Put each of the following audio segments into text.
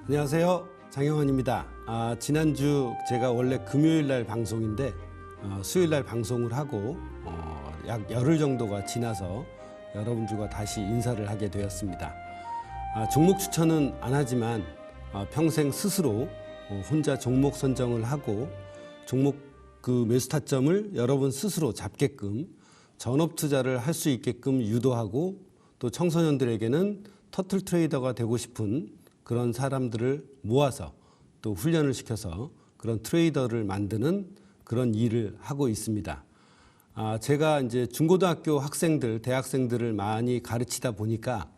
안녕하세요. 장영환입니다. 지난주 제가 원래 금요일 날 방송인데 수요일 날 방송을 하고 약 열흘 정도가 지나서 여러분들과 다시 인사를 하게 되었습니다. 종목 추천은 안 하지만 평생 스스로 혼자 종목 선정을 하고 종목 그 매수 타점을 여러분 스스로 잡게끔 전업 투자를 할 수 있게끔 유도하고 또 청소년들에게는 터틀 트레이더가 되고 싶은 그런 사람들을 모아서 또 훈련을 시켜서 그런 트레이더를 만드는 그런 일을 하고 있습니다. 제가 이제 중고등학교 학생들, 대학생들을 많이 가르치다 보니까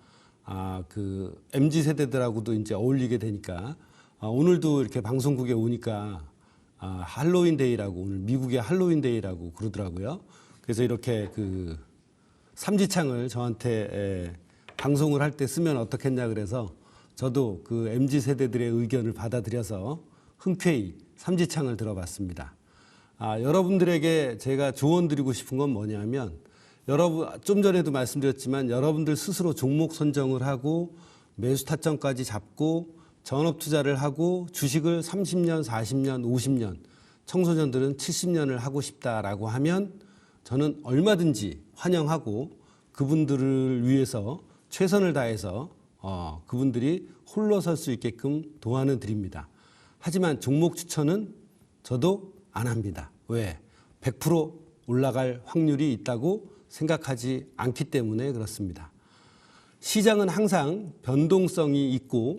그 MZ 세대들하고도 이제 어울리게 되니까 오늘도 이렇게 방송국에 오니까 할로윈 데이라고 오늘 미국의 할로윈 데이라고 그러더라고요. 그래서 이렇게 그 삼지창을 저한테 방송을 할 때 쓰면 어떻겠냐 그래서 저도 그 MZ 세대들의 의견을 받아들여서 흔쾌히 삼지창을 들어봤습니다. 여러분들에게 제가 조언 드리고 싶은 건 뭐냐면 여러분 좀 전에도 말씀드렸지만 여러분들 스스로 종목 선정을 하고 매수 타점까지 잡고 전업 투자를 하고 주식을 30년, 40년, 50년 청소년들은 70년을 하고 싶다라고 하면 저는 얼마든지 환영하고 그분들을 위해서 최선을 다해서 그분들이 홀로 설 수 있게끔 도와는 드립니다. 하지만 종목 추천은 저도 안 합니다. 왜? 100% 올라갈 확률이 있다고 생각하지 않기 때문에 그렇습니다. 시장은 항상 변동성이 있고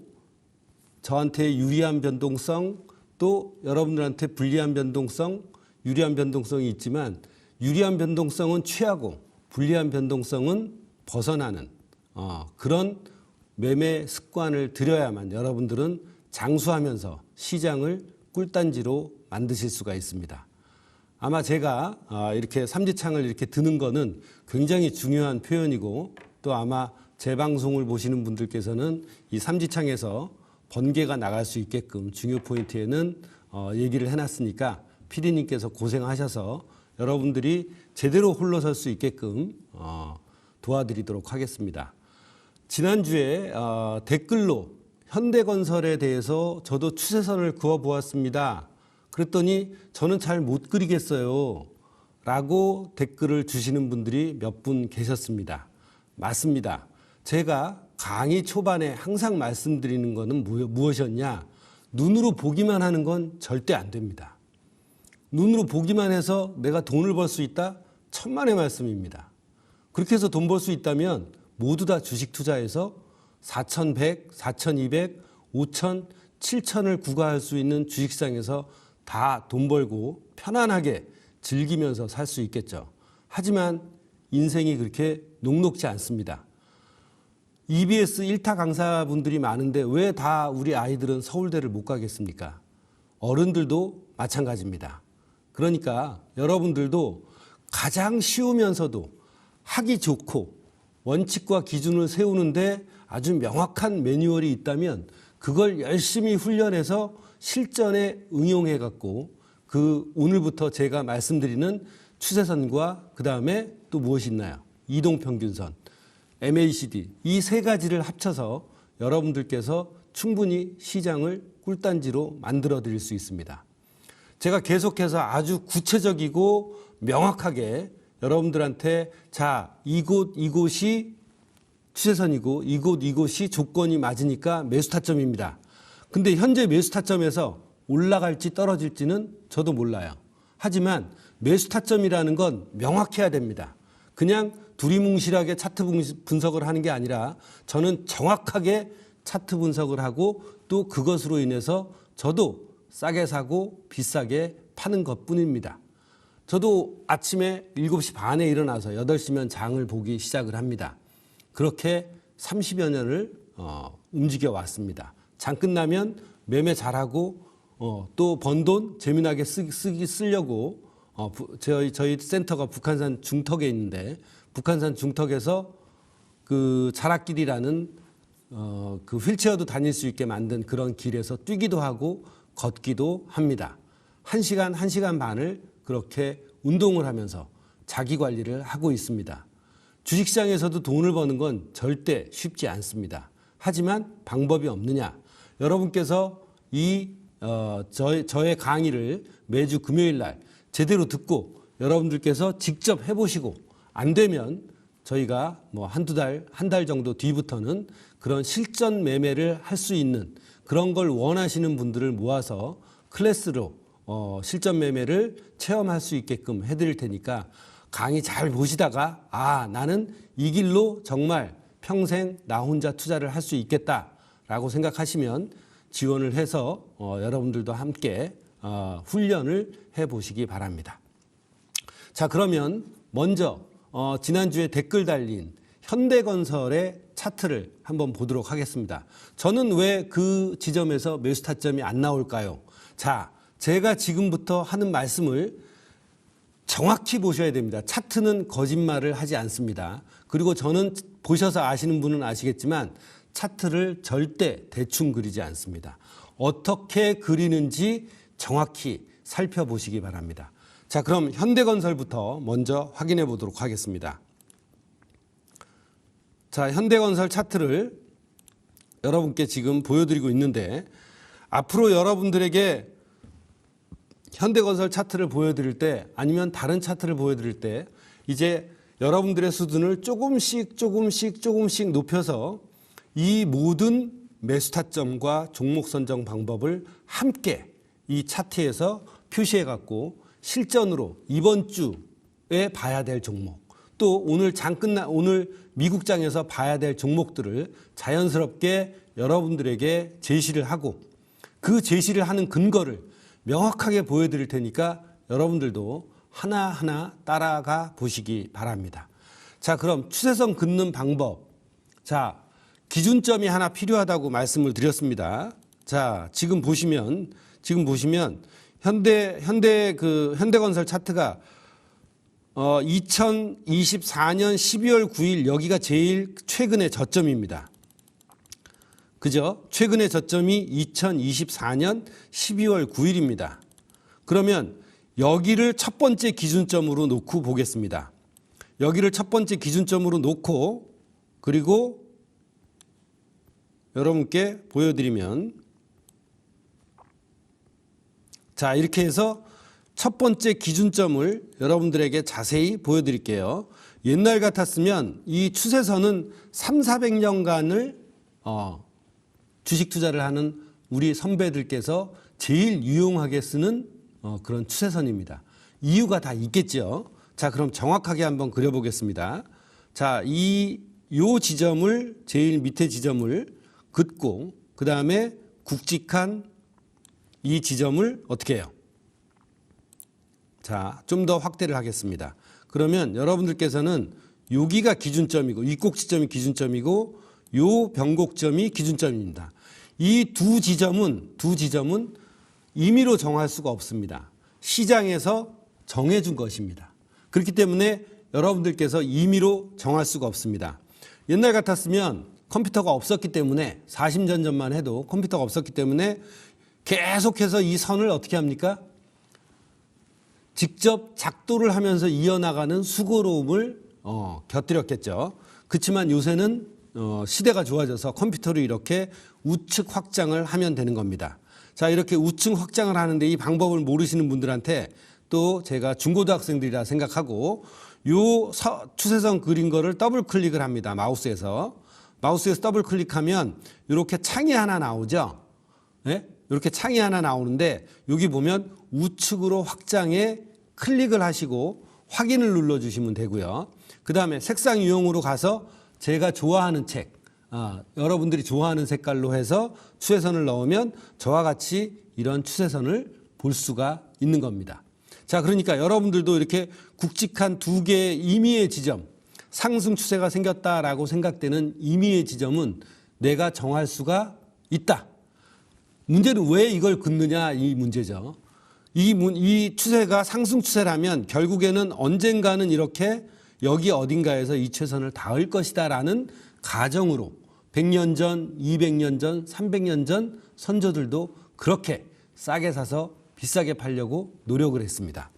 저한테 유리한 변동성 또 여러분들한테 불리한 변동성, 유리한 변동성이 있지만 유리한 변동성은 취하고 불리한 변동성은 벗어나는 그런 매매 습관을 들여야만 여러분들은 장수하면서 시장을 꿀단지로 만드실 수가 있습니다. 아마 제가 이렇게 삼지창을 이렇게 드는 거는 굉장히 중요한 표현이고 또 아마 제 방송을 보시는 분들께서는 이 삼지창에서 번개가 나갈 수 있게끔 중요 포인트에는 얘기를 해놨으니까 PD님께서 고생하셔서 여러분들이 제대로 홀로설 수 있게끔 도와드리도록 하겠습니다. 지난주에 댓글로 현대건설에 대해서 저도 추세선을 그어보았습니다. 그랬더니 저는 잘 못 그리겠어요 라고 댓글을 주시는 분들이 몇 분 계셨습니다. 맞습니다. 제가 강의 초반에 항상 말씀드리는 것은 무엇이었냐? 눈으로 보기만 하는 건 절대 안 됩니다. 눈으로 보기만 해서 내가 돈을 벌 수 있다? 천만의 말씀입니다. 그렇게 해서 돈 벌 수 있다면 모두 다 주식 투자해서 4,100, 4,200, 5,000, 7,000을 구가할 수 있는 주식시장에서 다 돈 벌고 편안하게 즐기면서 살 수 있겠죠. 하지만 인생이 그렇게 녹록지 않습니다. EBS 1타 강사분들이 많은데 왜 다 우리 아이들은 서울대를 못 가겠습니까? 어른들도 마찬가지입니다. 그러니까 여러분들도 가장 쉬우면서도 하기 좋고 원칙과 기준을 세우는데 아주 명확한 매뉴얼이 있다면 그걸 열심히 훈련해서 실전에 응용해 갖고 그 오늘부터 제가 말씀드리는 추세선과 그 다음에 또 무엇이 있나요? 이동평균선, MACD 이 세 가지를 합쳐서 여러분들께서 충분히 시장을 꿀단지로 만들어 드릴 수 있습니다. 제가 계속해서 아주 구체적이고 명확하게 여러분들한테 자 이곳이 추세선이고 이곳이 조건이 맞으니까 매수 타점입니다. 근데 현재 매수 타점에서 올라갈지 떨어질지는 저도 몰라요. 하지만 매수 타점이라는 건 명확해야 됩니다. 그냥 두리뭉실하게 차트 분석을 하는 게 아니라 저는 정확하게 차트 분석을 하고 또 그것으로 인해서 저도 싸게 사고 비싸게 파는 것뿐입니다. 저도 아침에 7시 반에 일어나서 8시면 장을 보기 시작을 합니다. 그렇게 30여 년을 움직여 왔습니다. 장 끝나면 매매 잘하고 또 번 돈 재미나게 쓰려고 저희 센터가 북한산 중턱에 있는데 북한산 중턱에서 그 자락길이라는 그 휠체어도 다닐 수 있게 만든 그런 길에서 뛰기도 하고 걷기도 합니다. 1시간, 1시간 반을 그렇게 운동을 하면서 자기 관리를 하고 있습니다. 주식시장에서도 돈을 버는 건 절대 쉽지 않습니다. 하지만 방법이 없느냐? 여러분께서 저의 강의를 매주 금요일 날 제대로 듣고 여러분들께서 직접 해보시고 안 되면 저희가 뭐 한두 달, 한 달 정도 뒤부터는 그런 실전 매매를 할 수 있는 그런 걸 원하시는 분들을 모아서 클래스로 실전 매매를 체험할 수 있게끔 해드릴 테니까 강의 잘 보시다가 나는 이 길로 정말 평생 나 혼자 투자를 할 수 있겠다라고 생각하시면 지원을 해서 여러분들도 함께 훈련을 해보시기 바랍니다. 자, 그러면 먼저 지난주에 댓글 달린 현대건설의 차트를 한번 보도록 하겠습니다. 저는 왜 그 지점에서 매수 타점이 안 나올까요? 자, 제가 지금부터 하는 말씀을 정확히 보셔야 됩니다. 차트는 거짓말을 하지 않습니다. 그리고 저는 보셔서 아시는 분은 아시겠지만 차트를 절대 대충 그리지 않습니다. 어떻게 그리는지 정확히 살펴보시기 바랍니다. 자, 그럼 현대건설부터 먼저 확인해 보도록 하겠습니다. 자, 현대건설 차트를 여러분께 지금 보여드리고 있는데 앞으로 여러분들에게 현대건설 차트를 보여드릴 때 아니면 다른 차트를 보여드릴 때 이제 여러분들의 수준을 조금씩 높여서 이 모든 매수 타점과 종목 선정 방법을 함께 이 차트에서 표시해 갖고 실전으로 이번 주에 봐야 될 종목 또 오늘 오늘 미국장에서 봐야 될 종목들을 자연스럽게 여러분들에게 제시를 하고 그 제시를 하는 근거를 명확하게 보여드릴 테니까 여러분들도 하나하나 따라가 보시기 바랍니다. 자, 그럼 추세선 긋는 방법. 자, 기준점이 하나 필요하다고 말씀을 드렸습니다. 자, 지금 보시면 현대건설 차트가 2024년 12월 9일 여기가 제일 최근의 저점입니다. 그죠? 최근의 저점이 2024년 12월 9일입니다. 그러면 여기를 첫 번째 기준점으로 놓고 보겠습니다. 여기를 첫 번째 기준점으로 놓고 그리고 여러분께 보여드리면 자, 이렇게 해서 첫 번째 기준점을 여러분들에게 자세히 보여드릴게요. 옛날 같았으면 이 추세선은 300~400년간을 주식 투자를 하는 우리 선배들께서 제일 유용하게 쓰는 그런 추세선입니다. 이유가 다 있겠죠. 자, 그럼 정확하게 한번 그려보겠습니다. 자, 요 지점을 제일 밑에 지점을 긋고 그 다음에 굵직한 이 지점을 어떻게 해요? 자, 좀 더 확대를 하겠습니다. 그러면 여러분들께서는 여기가 기준점이고 이 꼭지점이 기준점이고 요 변곡점이 기준점입니다. 이 두 지점은 임의로 정할 수가 없습니다. 시장에서 정해준 것입니다. 그렇기 때문에 여러분들께서 임의로 정할 수가 없습니다. 옛날 같았으면 컴퓨터가 없었기 때문에 40년 전만 해도 컴퓨터가 없었기 때문에 계속해서 이 선을 어떻게 합니까? 직접 작도를 하면서 이어나가는 수고로움을 곁들였겠죠. 그렇지만 요새는 시대가 좋아져서 컴퓨터로 이렇게 우측 확장을 하면 되는 겁니다. 자, 이렇게 우측 확장을 하는데 이 방법을 모르시는 분들한테 또 제가 중고등학생들이라 생각하고 요 추세선 그린 거를 더블 클릭을 합니다. 마우스에서 더블 클릭하면 이렇게 창이 하나 나오죠. 네? 이렇게 창이 하나 나오는데 여기 보면 우측으로 확장에 클릭을 하시고 확인을 눌러주시면 되고요. 그 다음에 색상 유형으로 가서 제가 좋아하는 책, 여러분들이 좋아하는 색깔로 해서 추세선을 넣으면 저와 같이 이런 추세선을 볼 수가 있는 겁니다. 자, 그러니까 여러분들도 이렇게 굵직한 두 개의 임의의 지점, 상승 추세가 생겼다라고 생각되는 임의의 지점은 내가 정할 수가 있다. 문제는 왜 이걸 긋느냐 이 문제죠. 이 추세가 상승 추세라면 결국에는 언젠가는 이렇게 여기 어딘가에서 이 추세선을 닿을 것이다라는 가정으로 100년 전, 200년 전, 300년 전 선조들도 그렇게 싸게 사서 비싸게 팔려고 노력을 했습니다.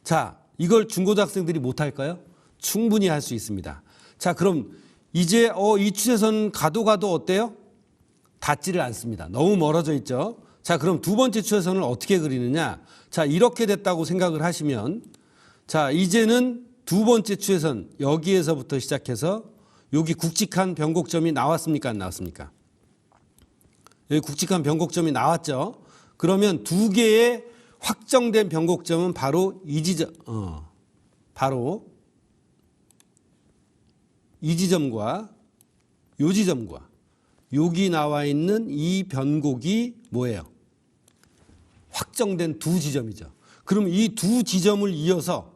자, 이걸 중고등학생들이 못할까요? 충분히 할 수 있습니다. 자, 그럼 이제 이 추세선 가도 어때요? 닿지를 않습니다. 너무 멀어져 있죠. 자, 그럼 두 번째 추세선을 어떻게 그리느냐? 자, 이렇게 됐다고 생각을 하시면, 자, 이제는 두 번째 추세선 여기에서부터 시작해서 여기 굵직한 변곡점이 나왔습니까? 안 나왔습니까? 여기 굵직한 변곡점이 나왔죠. 그러면 두 개의 확정된 변곡점은 바로 이 지점과 이 지점과 여기 나와 있는 이 변곡이 뭐예요? 확정된 두 지점이죠. 그럼 이 두 지점을 이어서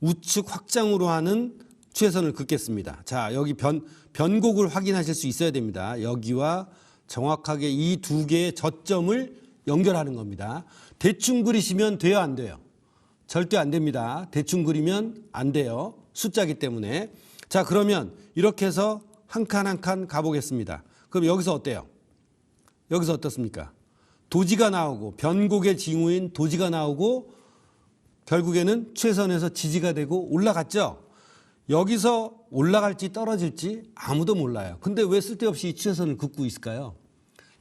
우측 확장으로 하는 추세선을 긋겠습니다. 자, 여기 변곡을 확인하실 수 있어야 됩니다. 여기와 정확하게 이 두 개의 저점을 연결하는 겁니다. 대충 그리시면 돼요, 안 돼요? 절대 안 됩니다. 대충 그리면 안 돼요. 숫자기 때문에. 자, 그러면 이렇게 해서 한 칸 한 칸 가보겠습니다. 그럼 여기서 어때요? 여기서 어떻습니까? 도지가 나오고 변곡의 징후인 도지가 나오고 결국에는 추세선에서 지지가 되고 올라갔죠. 여기서 올라갈지 떨어질지 아무도 몰라요. 근데 왜 쓸데없이 이 추세선을 긋고 있을까요?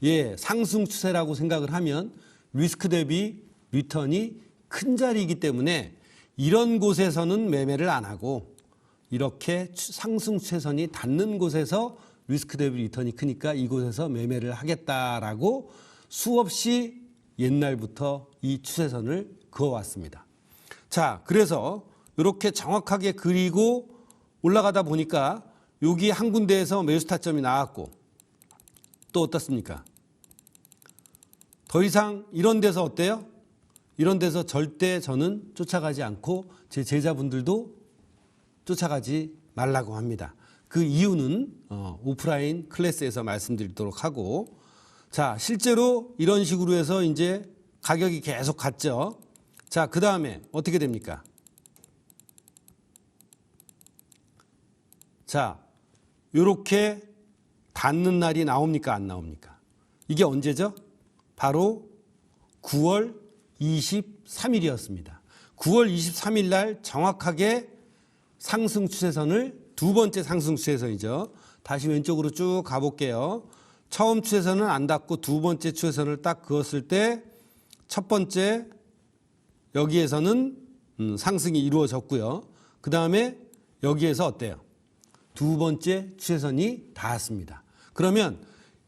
예, 상승 추세라고 생각을 하면 리스크 대비 리턴이 큰 자리이기 때문에 이런 곳에서는 매매를 안 하고 이렇게 상승 추세선이 닿는 곳에서 리스크 대비 리턴이 크니까 이곳에서 매매를 하겠다라고 수없이 옛날부터 이 추세선을 그어왔습니다. 자, 그래서 이렇게 정확하게 그리고 올라가다 보니까 여기 한 군데에서 매수 타점이 나왔고 또 어떻습니까? 더 이상 이런 데서 어때요? 이런 데서 절대 저는 쫓아가지 않고 제 제자분들도 쫓아가지 말라고 합니다. 그 이유는 오프라인 클래스에서 말씀드리도록 하고, 자, 실제로 이런 식으로 해서 이제 가격이 계속 갔죠. 자, 그 다음에 어떻게 됩니까? 자, 요렇게 닿는 날이 나옵니까? 안 나옵니까? 이게 언제죠? 바로 9월 23일이었습니다. 9월 23일 날 정확하게 상승 추세선을 두 번째 상승 추세선이죠. 다시 왼쪽으로 쭉 가볼게요. 처음 추세선은 안 닿고 두 번째 추세선을 딱 그었을 때 첫 번째 여기에서는 상승이 이루어졌고요. 그 다음에 여기에서 어때요? 두 번째 추세선이 닿았습니다. 그러면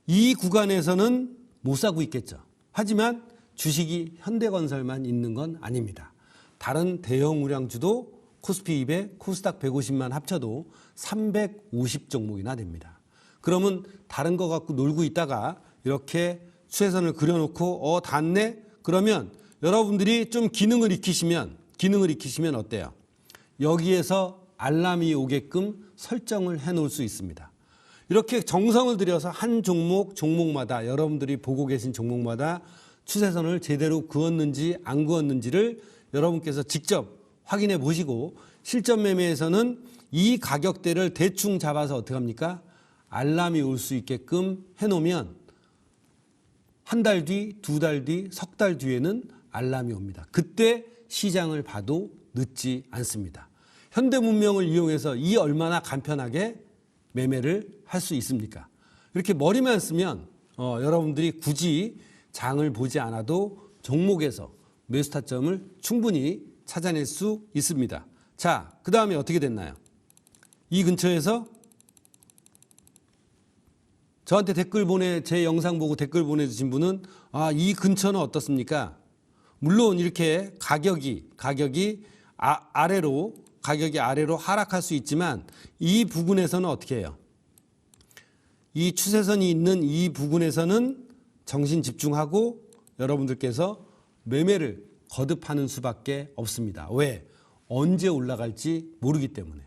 이 구간에서는 못 사고 있겠죠. 하지만 주식이 현대건설만 있는 건 아닙니다. 다른 대형 우량주도 코스피 200, 코스닥 150만 합쳐도 350 종목이나 됩니다. 그러면 다른 거 갖고 놀고 있다가 이렇게 추세선을 그려놓고 닿네? 그러면 여러분들이 좀 기능을 익히시면 어때요? 여기에서 알람이 오게끔 설정을 해놓을 수 있습니다. 이렇게 정성을 들여서 한 종목마다 여러분들이 보고 계신 종목마다 추세선을 제대로 그었는지 안 그었는지를 여러분께서 직접 확인해 보시고 실전 매매에서는 이 가격대를 대충 잡아서 어떻게 합니까? 알람이 올 수 있게끔 해놓으면 한 달 뒤, 두 달 뒤, 석 달 뒤에는 알람이 옵니다. 그때 시장을 봐도 늦지 않습니다. 현대문명을 이용해서 이 얼마나 간편하게 매매를 할 수 있습니까? 이렇게 머리만 쓰면 여러분들이 굳이 장을 보지 않아도 종목에서 매수 타점을 충분히 찾아낼 수 있습니다. 자, 그 다음에 어떻게 됐나요? 이 근처에서 저한테 제 영상 보고 댓글 보내주신 분은 이 근처는 어떻습니까? 물론 이렇게 가격이 아래로 하락할 수 있지만 이 부분에서는 어떻게 해요? 이 추세선이 있는 이 부분에서는 정신 집중하고 여러분들께서 매매를 거듭하는 수밖에 없습니다. 왜? 언제 올라갈지 모르기 때문에.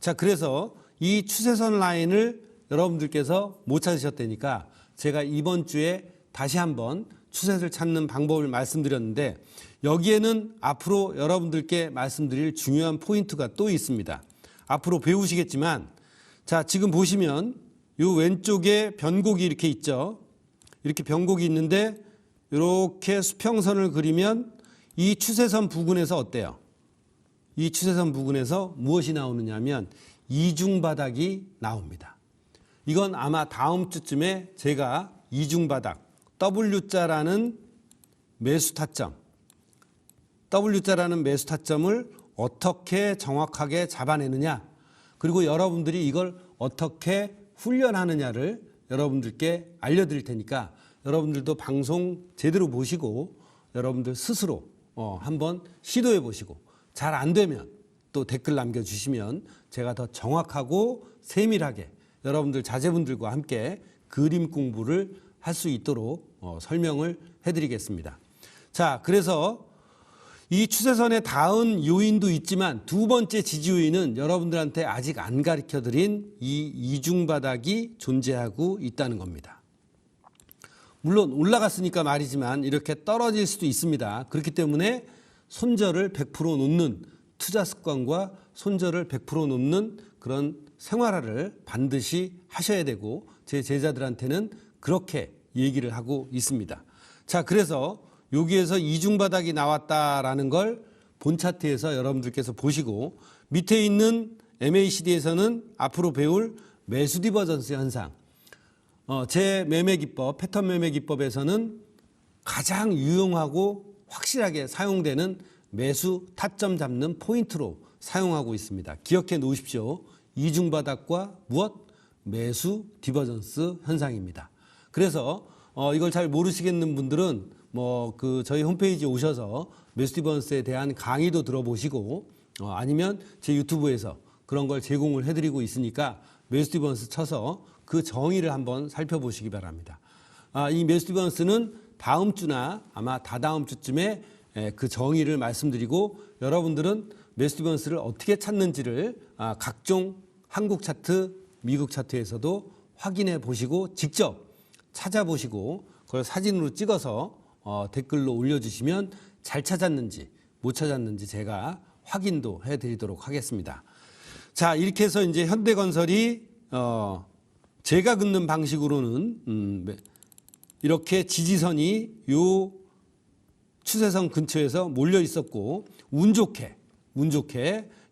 자, 그래서 이 추세선 라인을 여러분들께서 못 찾으셨다니까 제가 이번 주에 다시 한번 추세를 찾는 방법을 말씀드렸는데 여기에는 앞으로 여러분들께 말씀드릴 중요한 포인트가 또 있습니다. 앞으로 배우시겠지만 자, 지금 보시면 이 왼쪽에 변곡이 이렇게 있죠. 이렇게 변곡이 있는데 이렇게 수평선을 그리면 이 추세선 부근에서 어때요? 이 추세선 부근에서 무엇이 나오느냐 하면 이중바닥이 나옵니다. 이건 아마 다음 주쯤에 제가 이중바닥 W자라는 매수 타점, W자라는 매수 타점을 어떻게 정확하게 잡아내느냐, 그리고 여러분들이 이걸 어떻게 훈련하느냐를 여러분들께 알려드릴 테니까 여러분들도 방송 제대로 보시고 여러분들 스스로 한번 시도해 보시고 잘 안 되면 또 댓글 남겨주시면 제가 더 정확하고 세밀하게 여러분들 자제분들과 함께 그림 공부를 할 수 있도록 설명을 해드리겠습니다. 자, 그래서 이 추세선에 닿은 요인도 있지만 두 번째 지지 요인은 여러분들한테 아직 안 가르쳐드린 이 이중바닥이 존재하고 있다는 겁니다. 물론 올라갔으니까 말이지만 이렇게 떨어질 수도 있습니다. 그렇기 때문에 손절을 100% 놓는 투자 습관과 손절을 100% 놓는 그런 생활화를 반드시 하셔야 되고 제 제자들한테는 그렇게 얘기를 하고 있습니다. 자, 그래서 여기에서 이중바닥이 나왔다라는 걸 본 차트에서 여러분들께서 보시고 밑에 있는 MACD에서는 앞으로 배울 매수 디버전스 현상, 제 매매 기법, 패턴 매매 기법에서는 가장 유용하고 확실하게 사용되는 매수 타점 잡는 포인트로 사용하고 있습니다. 기억해 놓으십시오. 이중바닥과 무엇? 매수 디버전스 현상입니다. 그래서 이걸 잘 모르시겠는 분들은 저희 홈페이지에 오셔서 매수 디버전스에 대한 강의도 들어보시고 아니면 제 유튜브에서 그런 걸 제공을 해드리고 있으니까 매수 디버전스 쳐서 그 정의를 한번 살펴보시기 바랍니다. 이 매수 디버전스는 다음 주나 아마 다다음 주쯤에 그 정의를 말씀드리고 여러분들은 매수 디버전스를 어떻게 찾는지를 각종 한국 차트, 미국 차트에서도 확인해 보시고 직접 찾아보시고 그걸 사진으로 찍어서 댓글로 올려주시면 잘 찾았는지 못 찾았는지 제가 확인도 해드리도록 하겠습니다. 자, 이렇게 해서 이제 현대건설이 제가 긋는 방식으로는 이렇게 지지선이 요 추세선 근처에서 몰려 있었고 운 좋게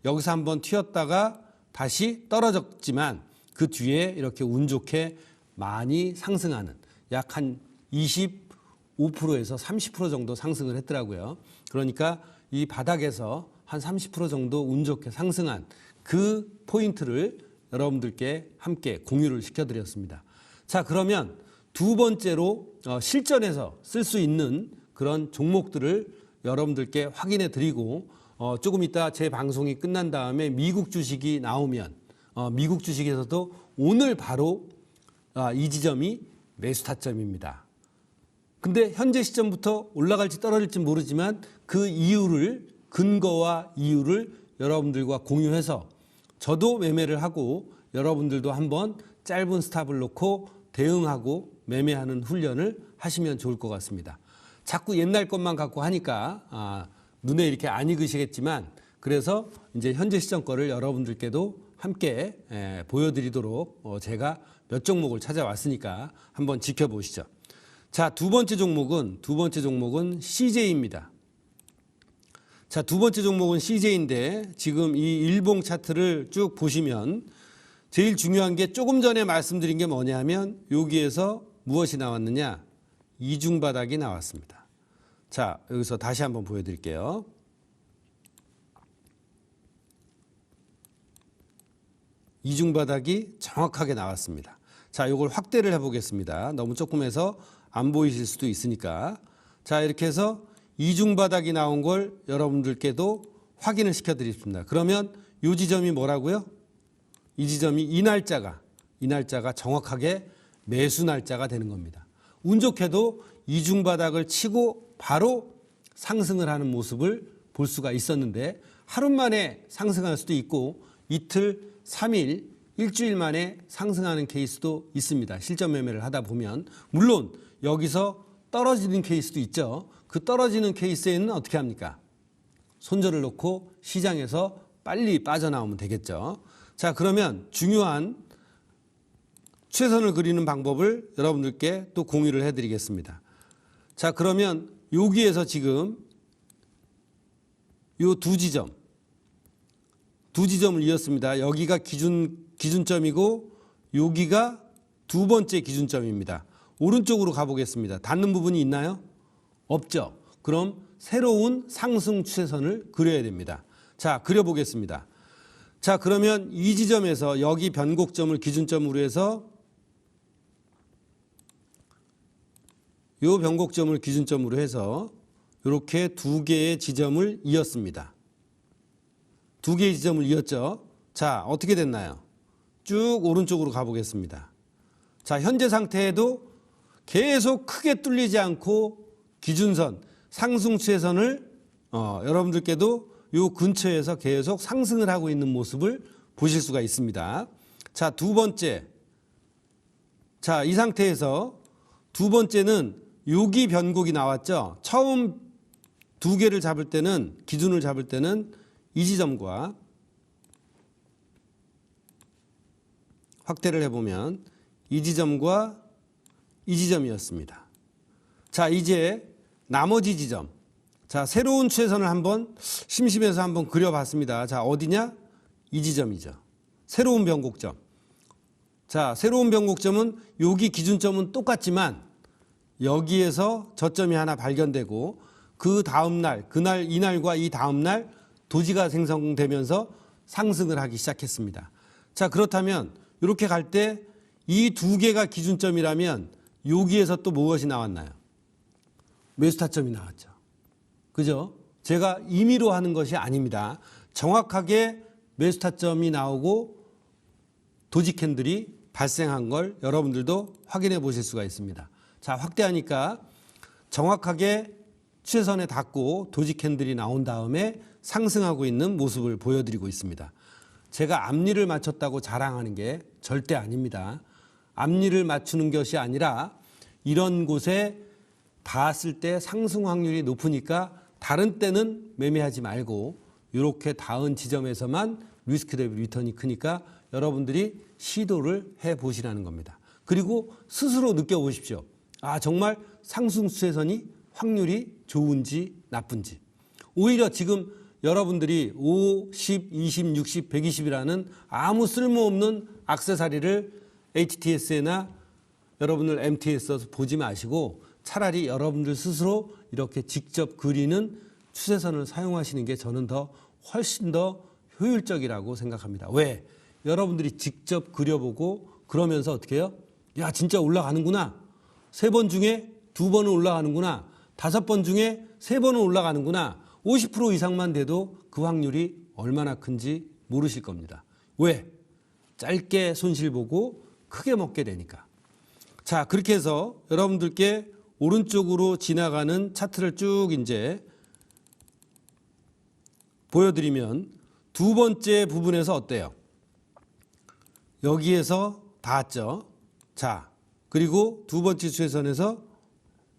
여기서 한번 튀었다가 다시 떨어졌지만 그 뒤에 이렇게 운 좋게 많이 상승하는 약 한 25%에서 30% 정도 상승을 했더라고요. 그러니까 이 바닥에서 한 30% 정도 운 좋게 상승한 그 포인트를 여러분들께 함께 공유를 시켜드렸습니다. 자, 그러면 두 번째로 실전에서 쓸 수 있는 그런 종목들을 여러분들께 확인해 드리고 조금 이따 제 방송이 끝난 다음에 미국 주식이 나오면 미국 주식에서도 오늘 바로 이 지점이 매수 타점입니다. 근데 현재 시점부터 올라갈지 떨어질지 모르지만 그 이유를 근거와 이유를 여러분들과 공유해서 저도 매매를 하고 여러분들도 한번 짧은 스탑을 놓고 대응하고 매매하는 훈련을 하시면 좋을 것 같습니다. 자꾸 옛날 것만 갖고 하니까 눈에 이렇게 안 익으시겠지만 그래서 이제 현재 시점 거를 여러분들께도 함께 보여드리도록 제가 몇 종목을 찾아왔으니까 한번 지켜보시죠. 자, 두 번째 종목은 CJ입니다. 자, 두 번째 종목은 CJ인데 지금 이 일봉 차트를 쭉 보시면 제일 중요한 게 조금 전에 말씀드린 게 뭐냐면 여기에서 무엇이 나왔느냐? 이중바닥이 나왔습니다. 자, 여기서 다시 한번 보여드릴게요. 이중바닥이 정확하게 나왔습니다. 자, 이걸 확대를 해보겠습니다. 너무 조금해서 안 보이실 수도 있으니까. 자, 이렇게 해서 이중바닥이 나온 걸 여러분들께도 확인을 시켜드립니다. 그러면 이 지점이 뭐라고요? 이 지점이 이 날짜가 정확하게 매수 날짜가 되는 겁니다. 운 좋게도 이중바닥을 치고 바로 상승을 하는 모습을 볼 수가 있었는데 하루 만에 상승할 수도 있고 이틀, 3일, 일주일 만에 상승하는 케이스도 있습니다. 실전 매매를 하다 보면. 물론 여기서 떨어지는 케이스도 있죠. 그 떨어지는 케이스에는 어떻게 합니까? 손절을 놓고 시장에서 빨리 빠져나오면 되겠죠. 자, 그러면 중요한 추세선을 그리는 방법을 여러분들께 또 공유를 해드리겠습니다. 자, 그러면 여기에서 지금 이 두 지점 두 지점을 이었습니다. 여기가 기준점이고 여기가 두 번째 기준점입니다. 오른쪽으로 가보겠습니다. 닿는 부분이 있나요? 없죠. 그럼 새로운 상승 추세선을 그려야 됩니다. 자, 그려보겠습니다. 자, 그러면 이 지점에서 여기 변곡점을 기준점으로 해서 이 변곡점을 기준점으로 해서 이렇게 두 개의 지점을 이었습니다. 두 개의 지점을 이었죠. 자, 어떻게 됐나요? 쭉 오른쪽으로 가보겠습니다. 자, 현재 상태에도 계속 크게 뚫리지 않고 기준선, 상승 추세선을 여러분들께도 이 근처에서 계속 상승을 하고 있는 모습을 보실 수가 있습니다. 자, 두 번째. 자, 이 상태에서 두 번째는 여기 변곡이 나왔죠. 처음 두 개를 잡을 때는, 기준을 잡을 때는 이 지점과 확대를 해보면 이 지점과 이 지점이었습니다. 자, 이제 나머지 지점. 자, 새로운 추세선을 한번 심심해서 한번 그려봤습니다. 자, 어디냐? 이 지점이죠. 새로운 변곡점. 자, 새로운 변곡점은 여기 기준점은 똑같지만 여기에서 저점이 하나 발견되고 그 다음날, 이날과 이 다음날 도지가 생성되면서 상승을 하기 시작했습니다. 자, 그렇다면 이렇게 갈 때 이 두 개가 기준점이라면 여기에서 또 무엇이 나왔나요? 매수 타점이 나왔죠. 그죠? 제가 임의로 하는 것이 아닙니다. 정확하게 매수 타점이 나오고 도지 캔들이 발생한 걸 여러분들도 확인해 보실 수가 있습니다. 자, 확대하니까 정확하게 추세선에 닿고 도지 캔들이 나온 다음에 상승하고 있는 모습을 보여드리고 있습니다. 제가 앞니를 맞췄다고 자랑하는 게 절대 아닙니다. 앞니를 맞추는 것이 아니라 이런 곳에 닿았을 때 상승 확률이 높으니까 다른 때는 매매하지 말고 이렇게 닿은 지점에서만 리스크 대비 리턴이 크니까 여러분들이 시도를 해보시라는 겁니다. 그리고 스스로 느껴보십시오. 아, 정말 상승 추세선이 확률이 좋은지 나쁜지. 오히려 지금 여러분들이 5, 10, 20, 60, 120이라는 아무 쓸모없는 액세서리를 HTS나 여러분들 MTS에서 보지 마시고 차라리 여러분들 스스로 이렇게 직접 그리는 추세선을 사용하시는 게 저는 훨씬 더 효율적이라고 생각합니다. 왜? 여러분들이 직접 그려보고 그러면서 어떻게 해요? 야, 진짜 올라가는구나. 3번 중에 2번은 올라가는구나. 5번 중에 3번은 올라가는구나. 50% 이상만 돼도 그 확률이 얼마나 큰지 모르실 겁니다. 왜? 짧게 손실 보고 크게 먹게 되니까. 자, 그렇게 해서 여러분들께 오른쪽으로 지나가는 차트를 쭉 이제 보여드리면 두 번째 부분에서 어때요? 여기에서 닿았죠. 자, 그리고 두 번째 추세선에서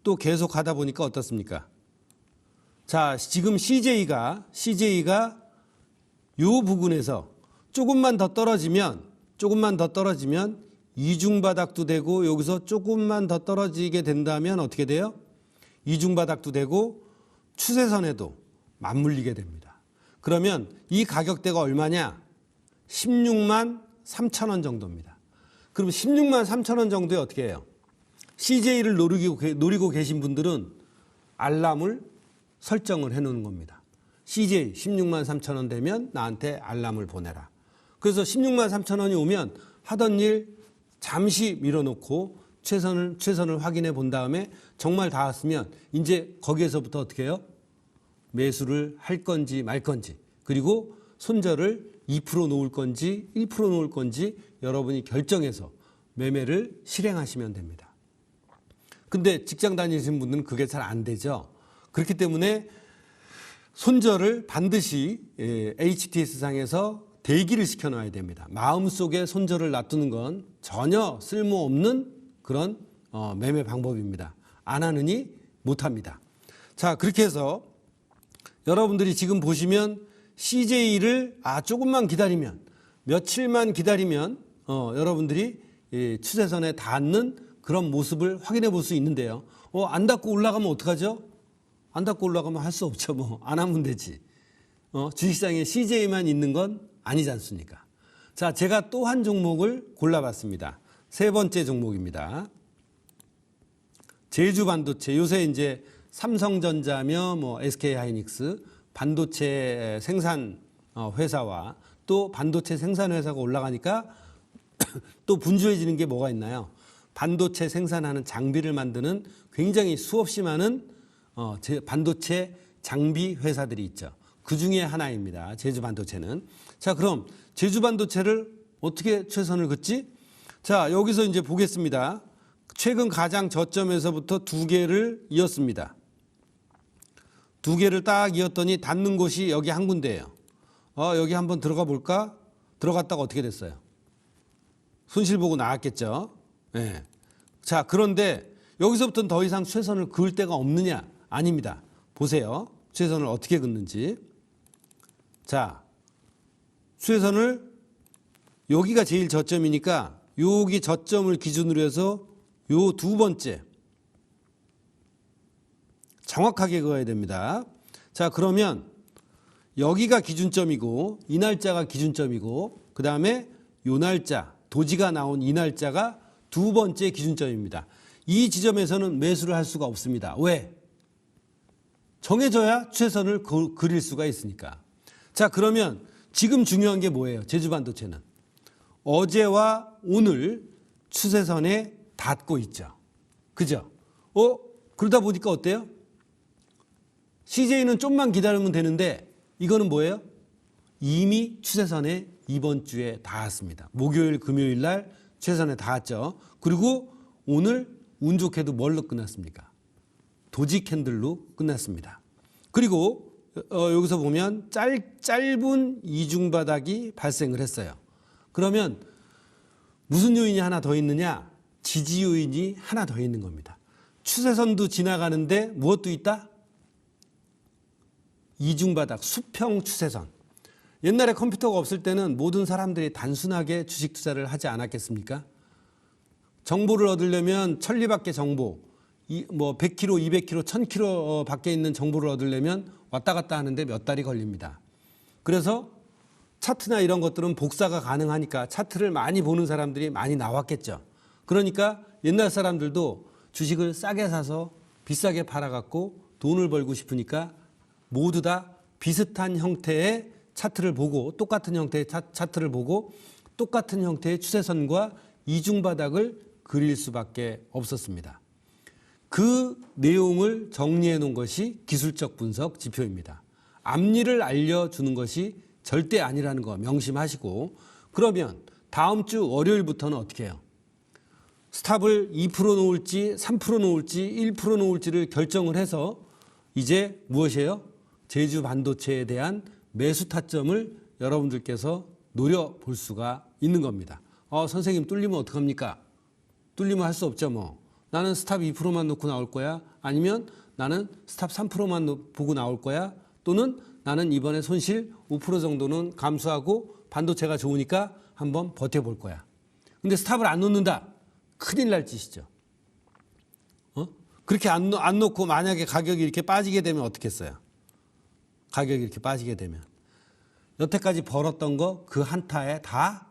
또 계속 가다 보니까 어떻습니까? 자, 지금 CJ가 이 부분에서 조금만 더 떨어지면 이중바닥도 되고 여기서 조금만 더 떨어지게 된다면 어떻게 돼요? 이중바닥도 되고 추세선에도 맞물리게 됩니다. 그러면 이 가격대가 얼마냐? 16만 3천 원 정도입니다. 그럼 16만 3천 원 정도에 어떻게 해요? CJ를 노리고 계신 분들은 알람을 설정을 해놓는 겁니다. CJ 16만 3천 원 되면 나한테 알람을 보내라. 그래서 16만 3천 원이 오면 하던 일 잠시 밀어놓고 최선을 확인해 본 다음에 정말 닿았으면 이제 거기에서부터 어떻게 해요? 매수를 할 건지 말 건지, 그리고 손절을 2% 놓을 건지 1% 놓을 건지 여러분이 결정해서 매매를 실행하시면 됩니다. 근데 직장 다니시는 분들은 그게 잘 안 되죠. 그렇기 때문에 손절을 반드시 HTS상에서 대기를 시켜놔야 됩니다. 마음속에 손절을 놔두는 건 전혀 쓸모없는 그런 매매 방법입니다. 안 하느니 못합니다. 자, 그렇게 해서 여러분들이 지금 보시면 CJ를 조금만 기다리면, 며칠만 기다리면 여러분들이 추세선에 닿는 그런 모습을 확인해 볼 수 있는데요. 안 닿고 올라가면 어떡하죠? 안 닿고 올라가면 할 수 없죠. 안 하면 되지. 주식시장에 CJ만 있는 건 아니지 않습니까? 자, 제가 또 한 종목을 골라봤습니다. 세 번째 종목입니다. 제주 반도체. 요새 이제 삼성전자며 뭐 SK 하이닉스 반도체 생산 회사와 또 반도체 생산 회사가 올라가니까 또 분주해지는 게 뭐가 있나요? 반도체 생산하는 장비를 만드는 굉장히 수없이 많은 반도체 장비 회사들이 있죠. 그 중에 하나입니다. 제주 반도체는. 자, 그럼 제주 반도체를 어떻게 최선을 긋지? 자, 여기서 이제 보겠습니다. 최근 가장 저점에서부터 두 개를 이었습니다. 두 개를 딱 이었더니 닿는 곳이 여기 한 군데예요. 여기 한번 들어가 볼까? 들어갔다가 어떻게 됐어요? 손실 보고 나왔겠죠. 네. 자, 그런데 여기서부터는 더 이상 최선을 그을 데가 없느냐? 아닙니다. 보세요. 최선을 어떻게 긋는지. 자, 최선을 여기가 제일 저점이니까 여기 저점을 기준으로 해서 요 두 번째 정확하게 그어야 됩니다. 자, 그러면 여기가 기준점이고 이 날짜가 기준점이고 그 다음에 요 날짜 도지가 나온 이 날짜가 두 번째 기준점입니다. 이 지점에서는 매수를 할 수가 없습니다. 왜? 정해져야 최선을 그릴 수가 있으니까. 자, 그러면 지금 중요한 게 뭐예요? 제주 반도체는 어제와 오늘 추세선에 닿고 있죠. 그죠? 그러다 보니까 어때요? CJ는 좀만 기다리면 되는데 이거는 뭐예요? 이미 추세선에 이번 주에 닿았습니다. 목요일, 금요일 날 추세선에 닿았죠. 그리고 오늘 운 좋게도 뭘로 끝났습니까? 도지 캔들로 끝났습니다. 그리고 여기서 보면 짧은 이중바닥이 발생을 했어요. 그러면 무슨 요인이 하나 더 있느냐? 지지 요인이 하나 더 있는 겁니다. 추세선도 지나가는데 무엇도 있다? 이중바닥, 수평 추세선. 옛날에 컴퓨터가 없을 때는 모든 사람들이 단순하게 주식 투자를 하지 않았겠습니까? 정보를 얻으려면 천리밖에 정보, 뭐 100km, 200km, 1000km 밖에 있는 정보를 얻으려면 왔다 갔다 하는데 몇 달이 걸립니다. 그래서 차트나 이런 것들은 복사가 가능하니까 차트를 많이 보는 사람들이 많이 나왔겠죠. 그러니까 옛날 사람들도 주식을 싸게 사서 비싸게 팔아갖고 돈을 벌고 싶으니까 모두 다 비슷한 형태의 차트를 보고 똑같은 형태의 차트를 보고 똑같은 형태의 추세선과 이중바닥을 그릴 수밖에 없었습니다. 그 내용을 정리해 놓은 것이 기술적 분석 지표입니다. 앞일을 알려주는 것이 절대 아니라는 거 명심하시고, 그러면 다음 주 월요일부터는 어떻게 해요? 스탑을 2% 놓을지 3% 놓을지 1% 놓을지를 결정을 해서 이제 무엇이에요? 제주 반도체에 대한 매수 타점을 여러분들께서 노려볼 수가 있는 겁니다. 선생님 뚫리면 어떡합니까? 뚫리면 할 수 없죠 뭐. 나는 스탑 2%만 놓고 나올 거야. 아니면 나는 스탑 3%만 보고 나올 거야. 또는 나는 이번에 손실 5% 정도는 감수하고 반도체가 좋으니까 한번 버텨볼 거야. 근데 스탑을 안 놓는다. 큰일 날 짓이죠. 그렇게 안 놓고 만약에 가격이 이렇게 빠지게 되면 어떻겠어요? 가격이 이렇게 빠지게 되면 여태까지 벌었던 거 그 한타에 다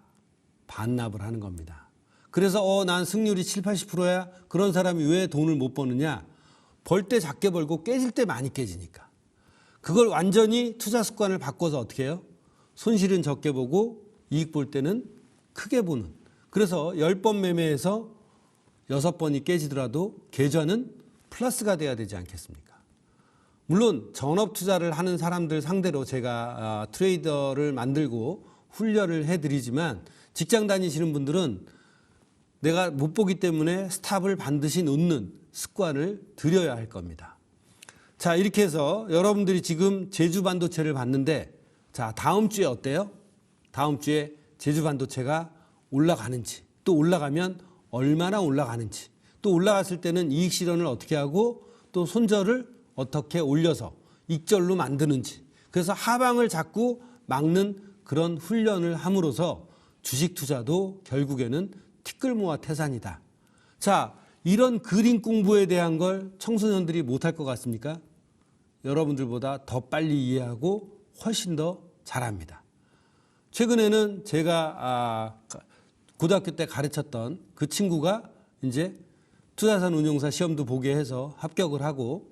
반납을 하는 겁니다. 그래서 난 승률이 7, 80%야. 그런 사람이 왜 돈을 못 버느냐? 벌 때 작게 벌고 깨질 때 많이 깨지니까. 그걸 완전히 투자 습관을 바꿔서 어떻게 해요? 손실은 적게 보고 이익 볼 때는 크게 보는. 그래서 10번 매매해서 6번이 깨지더라도 계좌는 플러스가 돼야 되지 않겠습니까? 물론 전업 투자를 하는 사람들 상대로 제가 트레이더를 만들고 훈련을 해드리지만 직장 다니시는 분들은 내가 못 보기 때문에 스탑을 반드시 놓는 습관을 들여야 할 겁니다. 자, 이렇게 해서 여러분들이 지금 제주 반도체를 봤는데, 자, 다음 주에 어때요? 다음 주에 제주 반도체가 올라가는지, 또 올라가면 얼마나 올라가는지, 또 올라갔을 때는 이익 실현을 어떻게 하고 또 손절을 어떻게 올려서 익절로 만드는지, 그래서 하방을 자꾸 막는 그런 훈련을 함으로써 주식 투자도 결국에는 티끌모아 태산이다. 자, 이런 그림 공부에 대한 걸 청소년들이 못할 것 같습니까? 여러분들보다 더 빨리 이해하고 훨씬 더 잘합니다. 최근에는 제가 고등학교 때 가르쳤던 그 친구가 이제 투자산운용사 시험도 보게 해서 합격을 하고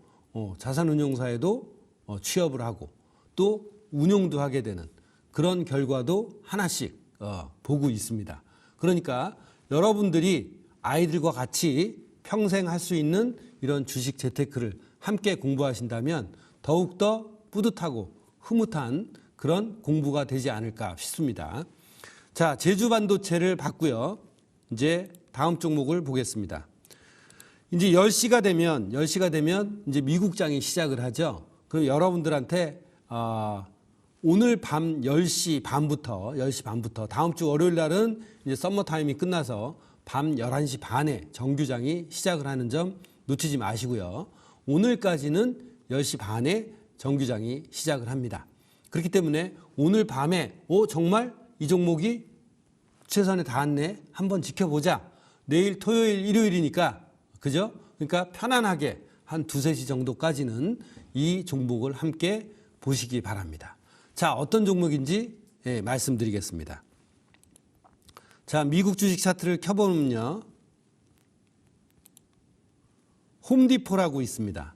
자산운용사에도 취업을 하고 또 운용도 하게 되는 그런 결과도 하나씩 보고 있습니다. 그러니까 여러분들이 아이들과 같이 평생 할 수 있는 이런 주식 재테크를 함께 공부하신다면 더욱더 뿌듯하고 흐뭇한 그런 공부가 되지 않을까 싶습니다. 자, 제주반도체를 봤고요. 이제 다음 종목을 보겠습니다. 이제 10시가 되면 이제 미국장이 시작을 하죠. 그럼 여러분들한테 오늘 밤 10시 반부터 다음 주 월요일 날은 이제 썸머 타임이 끝나서 밤 11시 반에 정규장이 시작을 하는 점 놓치지 마시고요. 오늘까지는 10시 반에 정규장이 시작을 합니다. 그렇기 때문에 오늘 밤에 정말 이 종목이 최선에 닿았네. 한번 지켜보자. 내일 토요일 일요일이니까 그죠? 그러니까 편안하게 한 2, 3시 정도까지는 이 종목을 함께 보시기 바랍니다. 자, 어떤 종목인지 말씀드리겠습니다. 자, 미국 주식 차트를 켜보면요. 홈디포라고 있습니다.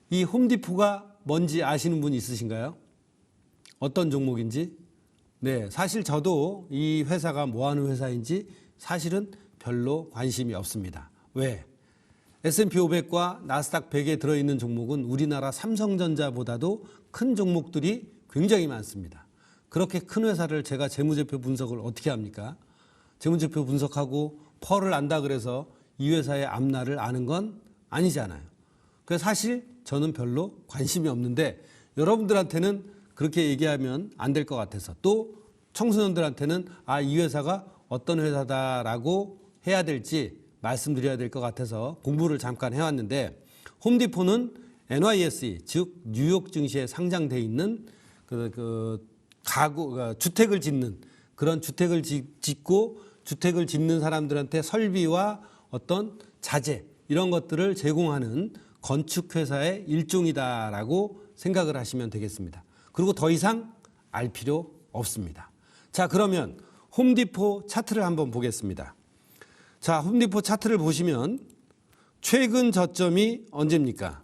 이 홈디포가 뭔지 아시는 분 있으신가요? 어떤 종목인지? 네, 사실 저도 이 회사가 뭐 하는 회사인지 사실은 별로 관심이 없습니다. 왜? S&P 500과 나스닥 100에 들어있는 종목은 우리나라 삼성전자보다도 큰 종목들이 굉장히 많습니다. 그렇게 큰 회사를 제가 재무제표 분석을 어떻게 합니까? 재무제표 분석하고 펄을 안다 그래서 이 회사의 앞날을 아는 건 아니잖아요. 그래서 사실 저는 별로 관심이 없는데 여러분들한테는 그렇게 얘기하면 안 될 것 같아서 또 청소년들한테는 이 회사가 어떤 회사다라고 해야 될지 말씀드려야 될 것 같아서 공부를 잠깐 해왔는데 홈디포는 NYSE 즉 뉴욕 증시에 상장돼 있는 주택을 짓는 그런 주택을 짓고 주택을 짓는 사람들한테 설비와 어떤 자재 이런 것들을 제공하는 건축회사의 일종이다라고 생각을 하시면 되겠습니다. 그리고 더 이상 알 필요 없습니다. 자, 그러면 홈디포 차트를 한번 보겠습니다. 자, 홈디포 차트를 보시면 최근 저점이 언제입니까?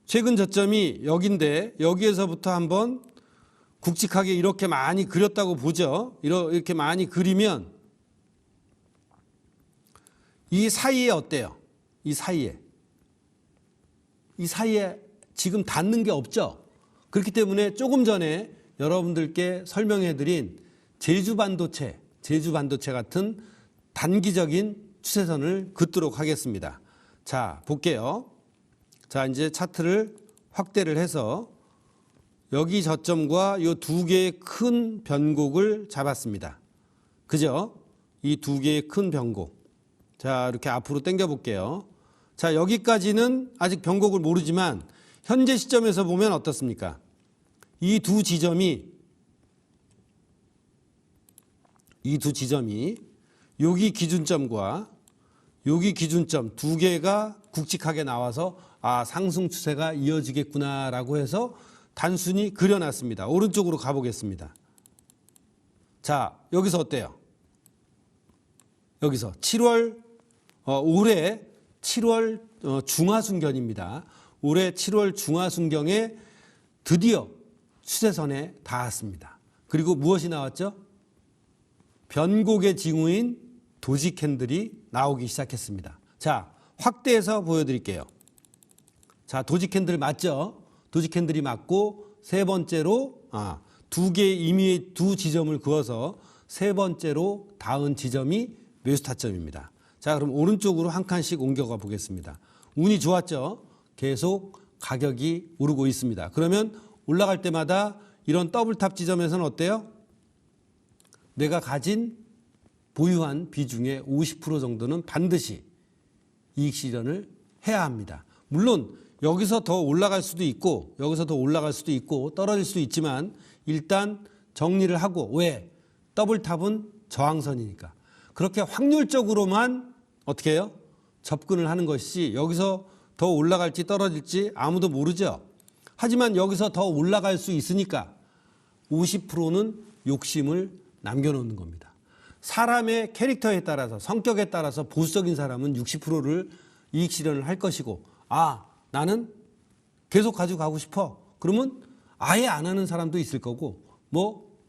최근 저점이 여기인데 여기에서부터 한번 굵직하게 이렇게 많이 그렸다고 보죠. 이렇게 많이 그리면 이 사이에 어때요? 이 사이에 지금 닿는 게 없죠. 그렇기 때문에 조금 전에 여러분들께 설명해드린 제주반도체 같은 단기적인 추세선을 긋도록 하겠습니다. 자, 볼게요. 자, 이제 차트를 확대를 해서 여기 저점과 이 두 개의 큰 변곡을 잡았습니다. 그죠? 이 두 개의 큰 변곡. 자, 이렇게 앞으로 당겨 볼게요. 자, 여기까지는 아직 변곡을 모르지만 현재 시점에서 보면 어떻습니까? 이 두 지점이 여기 기준점과 여기 기준점 두 개가 굵직하게 나와서 상승 추세가 이어지겠구나라고 해서 단순히 그려놨습니다. 오른쪽으로 가보겠습니다. 자, 여기서 어때요? 여기서 올해 7월 중하순경입니다. 올해 7월 중하순경에 드디어 추세선에 닿았습니다. 그리고 무엇이 나왔죠? 변곡의 징후인 도지 캔들이 나오기 시작했습니다. 자, 확대해서 보여드릴게요. 자, 도지 캔들 맞죠? 도지 캔들이 맞고 세 번째로 두 개의 임의의 두 지점을 그어서 세 번째로 닿은 지점이 매수 타점입니다. 자, 그럼 오른쪽으로 한 칸씩 옮겨가 보겠습니다. 운이 좋았죠? 계속 가격이 오르고 있습니다. 그러면 올라갈 때마다 이런 더블탑 지점에서는 어때요? 내가 가진 보유한 비중의 50% 정도는 반드시 이익 실현을 해야 합니다. 물론 여기서 더 올라갈 수도 있고 떨어질 수도 있지만 일단 정리를 하고 왜? 더블탑은 저항선이니까. 그렇게 확률적으로만 어떻게 해요? 접근을 하는 것이 여기서 더 올라갈지 떨어질지 아무도 모르죠. 하지만 여기서 더 올라갈 수 있으니까 50%는 욕심을 남겨놓는 겁니다. 사람의 캐릭터에 따라서 성격에 따라서 보수적인 사람은 60%를 이익 실현을 할 것이고 나는 계속 가지고 가고 싶어. 그러면 아예 안 하는 사람도 있을 거고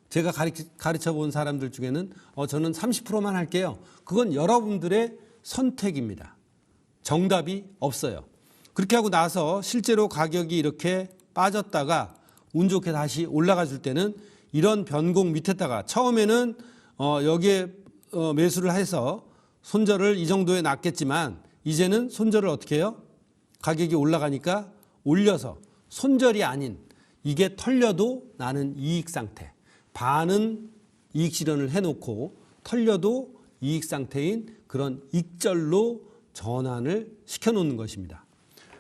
제가 가르쳐 본 사람들 중에는 저는 30%만 할게요. 그건 여러분들의 선택입니다. 정답이 없어요. 그렇게 하고 나서 실제로 가격이 이렇게 빠졌다가 운 좋게 다시 올라가 줄 때는 이런 변곡 밑에다가 처음에는 여기에 매수를 해서 손절을 이 정도에 놨겠지만 이제는 손절을 어떻게 해요? 가격이 올라가니까 올려서 손절이 아닌 이게 털려도 나는 이익 상태. 반은 이익 실현을 해놓고 털려도 이익 상태인 그런 익절로 전환을 시켜놓는 것입니다.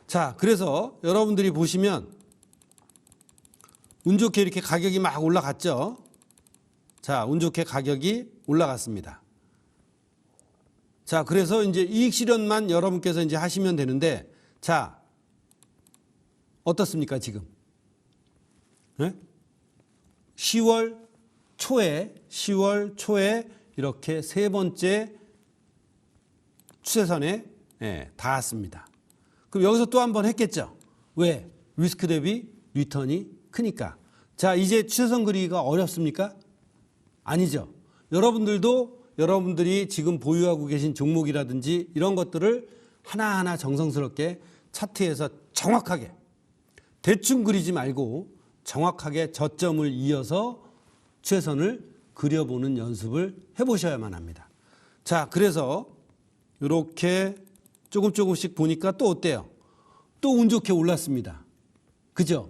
자, 그래서 여러분들이 보시면 운 좋게 이렇게 가격이 막 올라갔죠. 자, 운 좋게 가격이 올라갔습니다. 자, 그래서 이제 이익 실현만 여러분께서 이제 하시면 되는데, 자, 어떻습니까, 지금? 네? 10월 초에 이렇게 세 번째 추세선에 닿았습니다. 그럼 여기서 또 한 번 했겠죠? 왜? 리스크 대비 리턴이 크니까. 자, 이제 추세선 그리기가 어렵습니까? 아니죠. 여러분들이 지금 보유하고 계신 종목이라든지 이런 것들을 하나하나 정성스럽게 차트에서 정확하게 대충 그리지 말고 정확하게 저점을 이어서 추세선을 그려보는 연습을 해보셔야만 합니다. 자, 그래서 이렇게 조금씩 보니까 또 어때요? 또 운 좋게 올랐습니다. 그죠?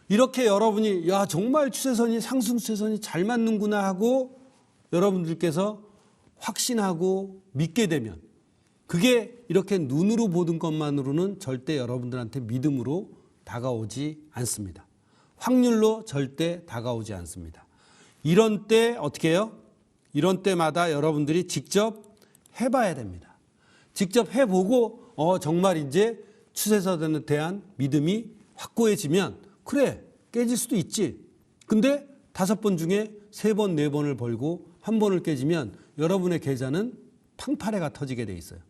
이렇게 여러분이 정말 추세선이 상승 추세선이 잘 맞는구나 하고 여러분들께서 확신하고 믿게 되면 그게 이렇게 눈으로 보는 것만으로는 절대 여러분들한테 믿음으로 다가오지 않습니다. 확률로 절대 다가오지 않습니다. 이런 때 어떻게 해요? 이런 때마다 여러분들이 직접 해봐야 됩니다. 직접 해보고 정말 이제 추세선에 대한 믿음이 확고해지면 그래 깨질 수도 있지. 근데 5번 중에 3번, 4번을 벌고 1번을 깨지면 여러분의 계좌는 팡파레가 터지게 돼 있어요.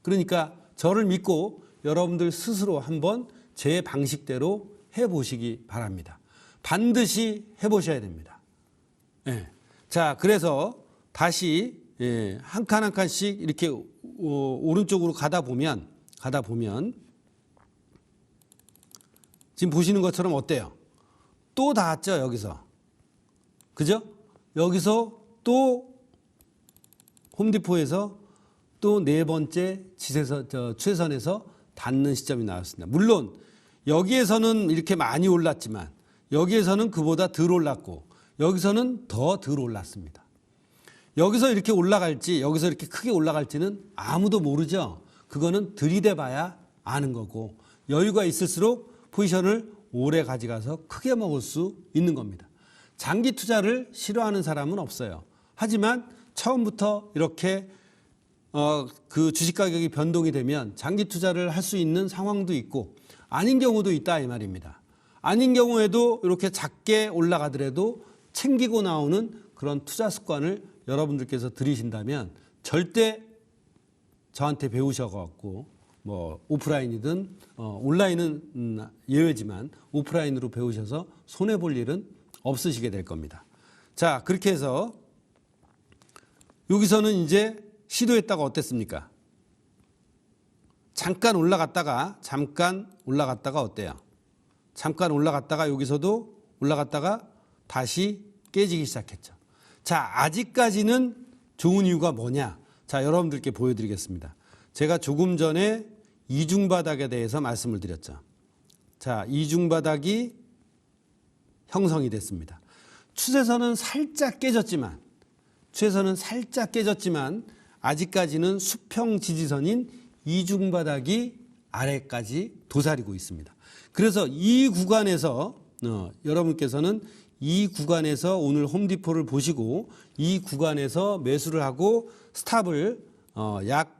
그러니까 저를 믿고 여러분들 스스로 한번 제 방식대로 해보시기 바랍니다. 반드시 해보셔야 됩니다. 네. 자, 그래서 다시 한 칸 한 칸씩 이렇게 오른쪽으로 가다 보면 지금 보시는 것처럼 어때요? 또 닿았죠, 여기서. 그죠? 여기서 또 홈디포에서 또 4번째 추세선에서 닿는 시점이 나왔습니다. 물론 여기에서는 이렇게 많이 올랐지만 여기에서는 그보다 덜 올랐고 여기서는 더 덜 올랐습니다. 여기서 이렇게 올라갈지 여기서 이렇게 크게 올라갈지는 아무도 모르죠. 그거는 들이대 봐야 아는 거고 여유가 있을수록 포지션을 오래 가져가서 크게 먹을 수 있는 겁니다. 장기 투자를 싫어하는 사람은 없어요. 하지만 처음부터 이렇게 그 주식 가격이 변동이 되면 장기 투자를 할 수 있는 상황도 있고 아닌 경우도 있다 이 말입니다. 아닌 경우에도 이렇게 작게 올라가더라도 챙기고 나오는 그런 투자 습관을 여러분들께서 들이신다면 절대 저한테 배우셔갖고 오프라인이든 온라인은 예외지만 오프라인으로 배우셔서 손해볼 일은 없으시게 될 겁니다. 자, 그렇게 해서 여기서는 이제 시도했다가 어땠습니까? 잠깐 올라갔다가 어때요? 잠깐 올라갔다가 여기서도 올라갔다가 다시 깨지기 시작했죠. 자, 아직까지는 좋은 이유가 뭐냐? 자, 여러분들께 보여드리겠습니다. 제가 조금 전에 이중바닥에 대해서 말씀을 드렸죠. 자, 이중바닥이 형성이 됐습니다. 추세선은 살짝 깨졌지만 아직까지는 수평 지지선인 이중바닥이 아래까지 도사리고 있습니다. 그래서 이 구간에서 여러분께서는 이 구간에서 오늘 홈디포를 보시고 이 구간에서 매수를 하고 스탑을 약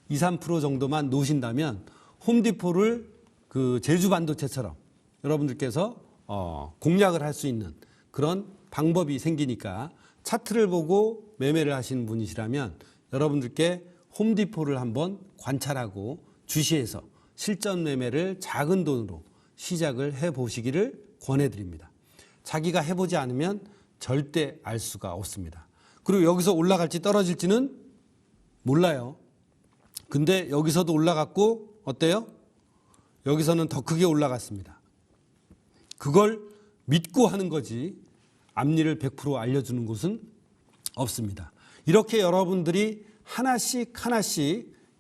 2, 3% 정도만 놓으신다면 홈디포를 그 제주 반도체처럼 여러분들께서 공략을 할 수 있는 그런 방법이 생기니까 차트를 보고 매매를 하시는 분이시라면 여러분들께 홈디포를 한번 관찰하고 주시해서 실전 매매를 작은 돈으로 시작을 해보시기를 권해드립니다. 자기가 해보지 않으면 절대 알 수가 없습니다. 그리고 여기서 올라갈지 떨어질지는 몰라요. 근데 여기서도 올라갔고 어때요? 여기서는 더 크게 올라갔습니다. 그걸 믿고 하는 거지 앞일을 100% 알려주는 곳은 없습니다. 이렇게 여러분들이 하나씩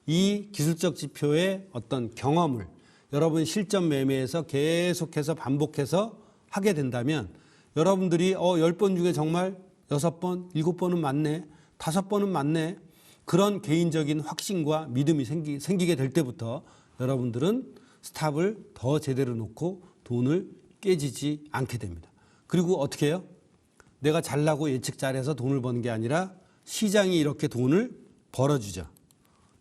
이 기술적 지표의 어떤 경험을 여러분 실전 매매에서 계속해서 반복해서 하게 된다면 여러분들이 10번 중에 정말 6번, 7번은 맞네, 5번은 맞네, 그런 개인적인 확신과 믿음이 생기게 될 때부터 여러분들은 스탑을 더 제대로 놓고 돈을 깨지지 않게 됩니다. 그리고 어떻게 해요? 내가 잘나고 예측 잘해서 돈을 버는 게 아니라 시장이 이렇게 돈을 벌어주죠.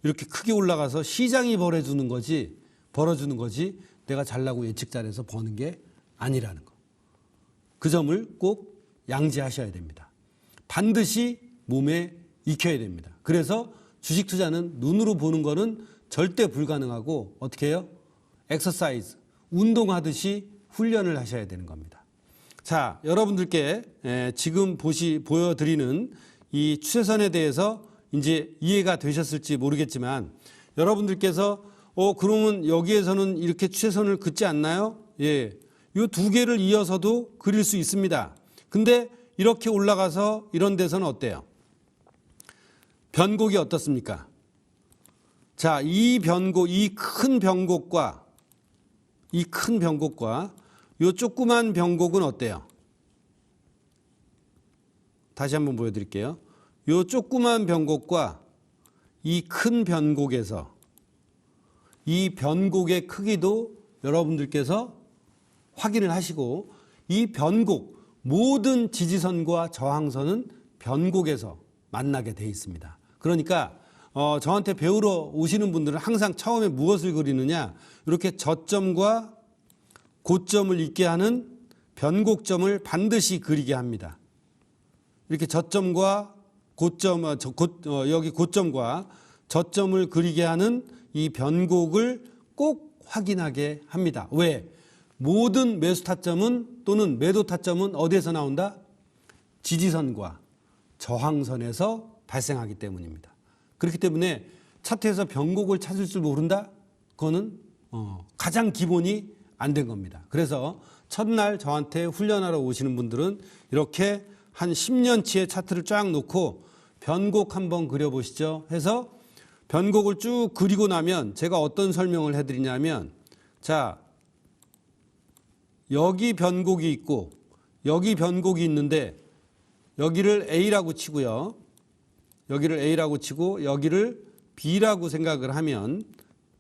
이렇게 크게 올라가서 시장이 벌어주는 거지 내가 잘나고 예측 잘해서 버는 게 아니라는 거. 그 점을 꼭 양지하셔야 됩니다. 반드시 몸에 익혀야 됩니다. 그래서 주식 투자는 눈으로 보는 거는 절대 불가능하고 어떻게 해요? 엑서사이즈, 운동하듯이 훈련을 하셔야 되는 겁니다. 자, 여러분들께 지금 보여드리는 이 추세선에 대해서 이제 이해가 되셨을지 모르겠지만 여러분들께서 그러면 여기에서는 이렇게 추세선을 긋지 않나요? 예. 이 두 개를 이어서도 그릴 수 있습니다. 근데 이렇게 올라가서 이런 데서는 어때요? 변곡이 어떻습니까? 자, 이 큰 변곡과 이 조그만 변곡은 어때요? 다시 한번 보여드릴게요. 이 조그만 변곡과 이 큰 변곡에서 이 변곡의 크기도 여러분들께서 확인을 하시고 이 변곡, 모든 지지선과 저항선은 변곡에서 만나게 돼 있습니다. 그러니까 저한테 배우러 오시는 분들은 항상 처음에 무엇을 그리느냐, 이렇게 저점과 고점을 있게 하는 변곡점을 반드시 그리게 합니다. 이렇게 저점과 고점, 여기 고점과 저점을 그리게 하는 이 변곡을 꼭 확인하게 합니다. 왜? 모든 매수 타점은 또는 매도 타점은 어디에서 나온다? 지지선과 저항선에서 발생하기 때문입니다. 그렇기 때문에 차트에서 변곡을 찾을 줄 모른다? 그거는 가장 기본이 안 된 겁니다. 그래서 첫날 저한테 훈련하러 오시는 분들은 이렇게 한 10년치의 차트를 쫙 놓고 변곡 한번 그려보시죠 해서 변곡을 쭉 그리고 나면 제가 어떤 설명을 해드리냐면, 자, 여기 변곡이 있고 여기 변곡이 있는데 여기를 A라고 치고요. 여기를 A라고 치고 여기를 B라고 생각을 하면,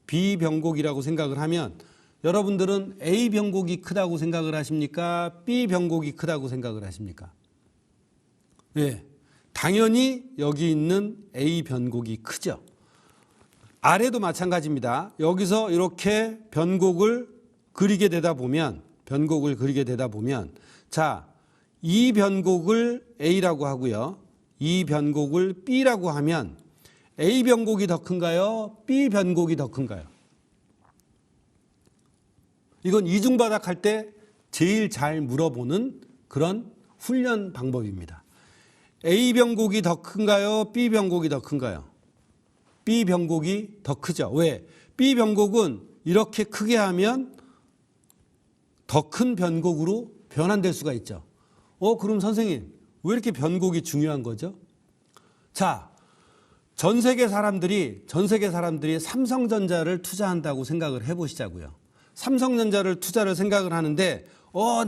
B 변곡이라고 생각을 하면 여러분들은 A 변곡이 크다고 생각을 하십니까? B 변곡이 크다고 생각을 하십니까? 네, 당연히 여기 있는 A 변곡이 크죠. 아래도 마찬가지입니다. 여기서 이렇게 변곡을 그리게 되다 보면 자, 이 변곡을 A라고 하고요. 이 변곡을 B라고 하면 A 변곡이 더 큰가요? B 변곡이 더 큰가요? 이건 이중바닥 할 때 제일 잘 물어보는 그런 훈련 방법입니다. A 변곡이 더 큰가요? B 변곡이 더 큰가요? B 변곡이 더 크죠. 왜? B 변곡은 이렇게 크게 하면 더 큰 변곡으로 변환될 수가 있죠. 그럼 선생님, 왜 이렇게 변곡이 중요한 거죠? 자, 전 세계 사람들이 삼성전자를 투자한다고 생각을 해보시자고요. 삼성전자를 투자를 생각을 하는데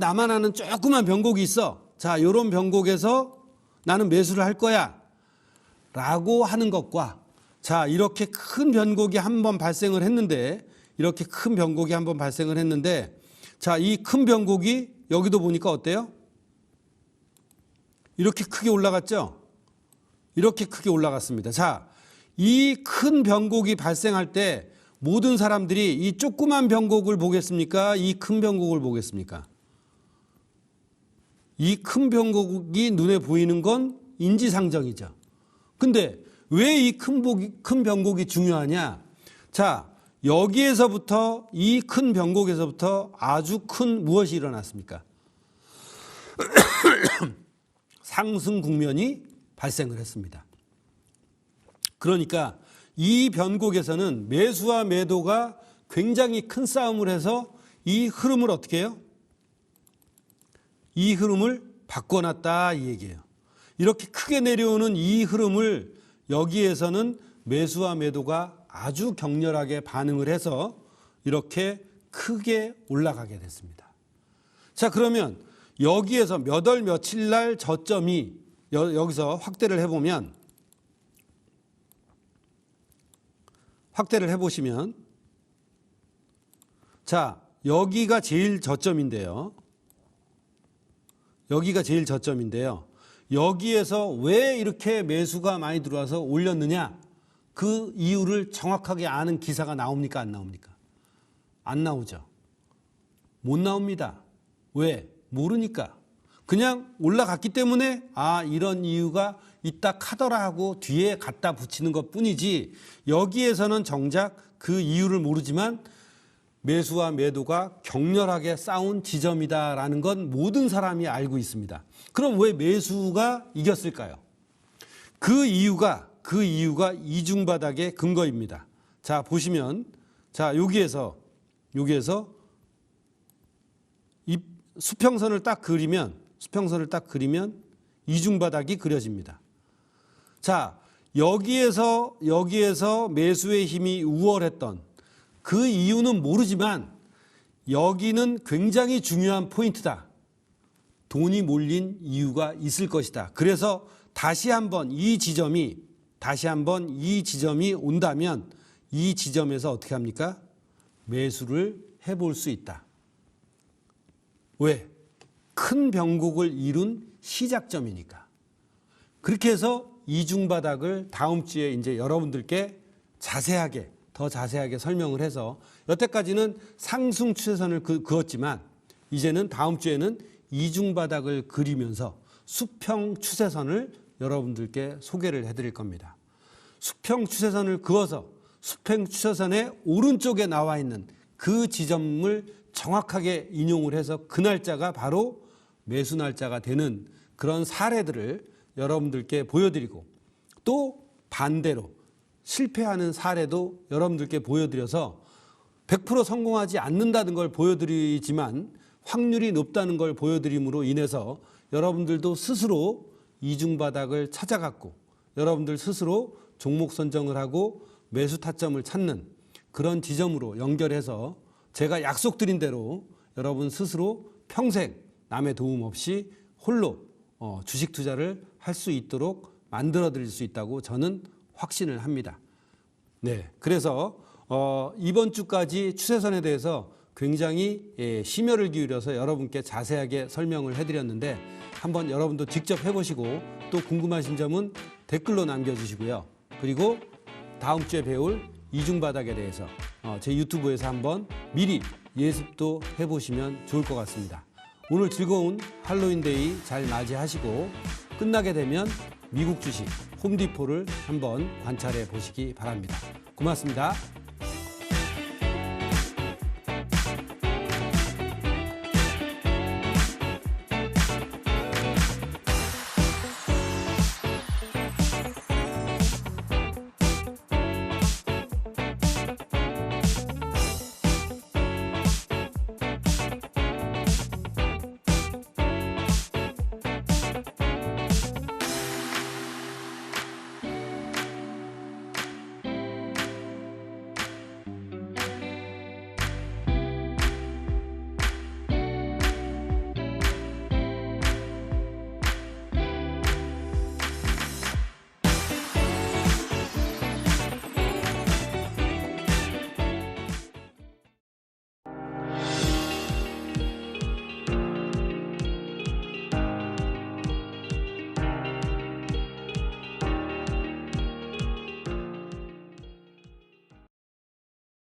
나만 아는 조그만 변곡이 있어. 자, 이런 변곡에서 나는 매수를 할 거야 라고 하는 것과, 자, 이렇게 큰 변곡이 한번 발생을 했는데 자, 이 큰 변곡이 여기도 보니까 어때요? 이렇게 크게 올라갔죠? 이렇게 크게 올라갔습니다. 자, 이 큰 변곡이 발생할 때 모든 사람들이 이 조그만 변곡을 보겠습니까? 이 큰 변곡을 보겠습니까? 이 큰 변곡이 눈에 보이는 건 인지상정이죠. 근데 왜 이 큰 변곡이 중요하냐? 자, 여기에서부터 이 큰 변곡에서부터 아주 큰 무엇이 일어났습니까? 상승 국면이 발생을 했습니다. 그러니까 이 변곡에서는 매수와 매도가 굉장히 큰 싸움을 해서 이 흐름을 어떻게 해요? 이 흐름을 바꿔놨다 이 얘기예요. 이렇게 크게 내려오는 이 흐름을 여기에서는 매수와 매도가 아주 격렬하게 반응을 해서 이렇게 크게 올라가게 됐습니다. 자, 그러면 여기에서 몇 월 며칠 날 저점이 여기서 확대를 해보시면 자, 여기가 제일 저점인데요. 여기에서 왜 이렇게 매수가 많이 들어와서 올렸느냐? 그 이유를 정확하게 아는 기사가 나옵니까? 안 나옵니까? 안 나오죠. 못 나옵니다. 왜? 모르니까. 그냥 올라갔기 때문에 이런 이유가 있다 카더라 하고 뒤에 갖다 붙이는 것 뿐이지 여기에서는 정작 그 이유를 모르지만 매수와 매도가 격렬하게 싸운 지점이다라는 건 모든 사람이 알고 있습니다. 그럼 왜 매수가 이겼을까요? 그 이유가 이중바닥의 근거입니다. 자, 보시면 자, 여기에서 이 수평선을 딱 그리면 이중바닥이 그려집니다. 자, 여기에서 매수의 힘이 우월했던 그 이유는 모르지만 여기는 굉장히 중요한 포인트다. 돈이 몰린 이유가 있을 것이다. 그래서 다시 한번 이 지점이 온다면 이 지점에서 어떻게 합니까? 매수를 해볼 수 있다. 왜? 큰 변곡을 이룬 시작점이니까. 그렇게 해서 이중바닥을 다음 주에 이제 여러분들께 더 자세하게 설명을 해서 여태까지는 상승 추세선을 그었지만 이제는 다음 주에는 이중바닥을 그리면서 수평 추세선을 여러분들께 소개를 해드릴 겁니다. 수평 추세선을 그어서 수평 추세선의 오른쪽에 나와 있는 그 지점을 정확하게 인용을 해서 그 날짜가 바로 매수 날짜가 되는 그런 사례들을 여러분들께 보여드리고 또 반대로 실패하는 사례도 여러분들께 보여드려서 100% 성공하지 않는다는 걸 보여드리지만 확률이 높다는 걸 보여드림으로 인해서 여러분들도 스스로 이중바닥을 찾아갔고 여러분들 스스로 종목 선정을 하고 매수 타점을 찾는 그런 지점으로 연결해서 제가 약속드린 대로 여러분 스스로 평생 남의 도움 없이 홀로 주식 투자를 할 수 있도록 만들어 드릴 수 있다고 저는 확신을 합니다. 네, 그래서 이번 주까지 추세선에 대해서 굉장히 심혈을 기울여서 여러분께 자세하게 설명을 해드렸는데 한번 여러분도 직접 해보시고 또 궁금하신 점은 댓글로 남겨주시고요. 그리고 다음 주에 배울 이중바닥에 대해서 제 유튜브에서 한번 미리 예습도 해보시면 좋을 것 같습니다. 오늘 즐거운 할로윈데이 잘 맞이하시고 끝나게 되면 미국 주식 홈디포를 한번 관찰해 보시기 바랍니다. 고맙습니다.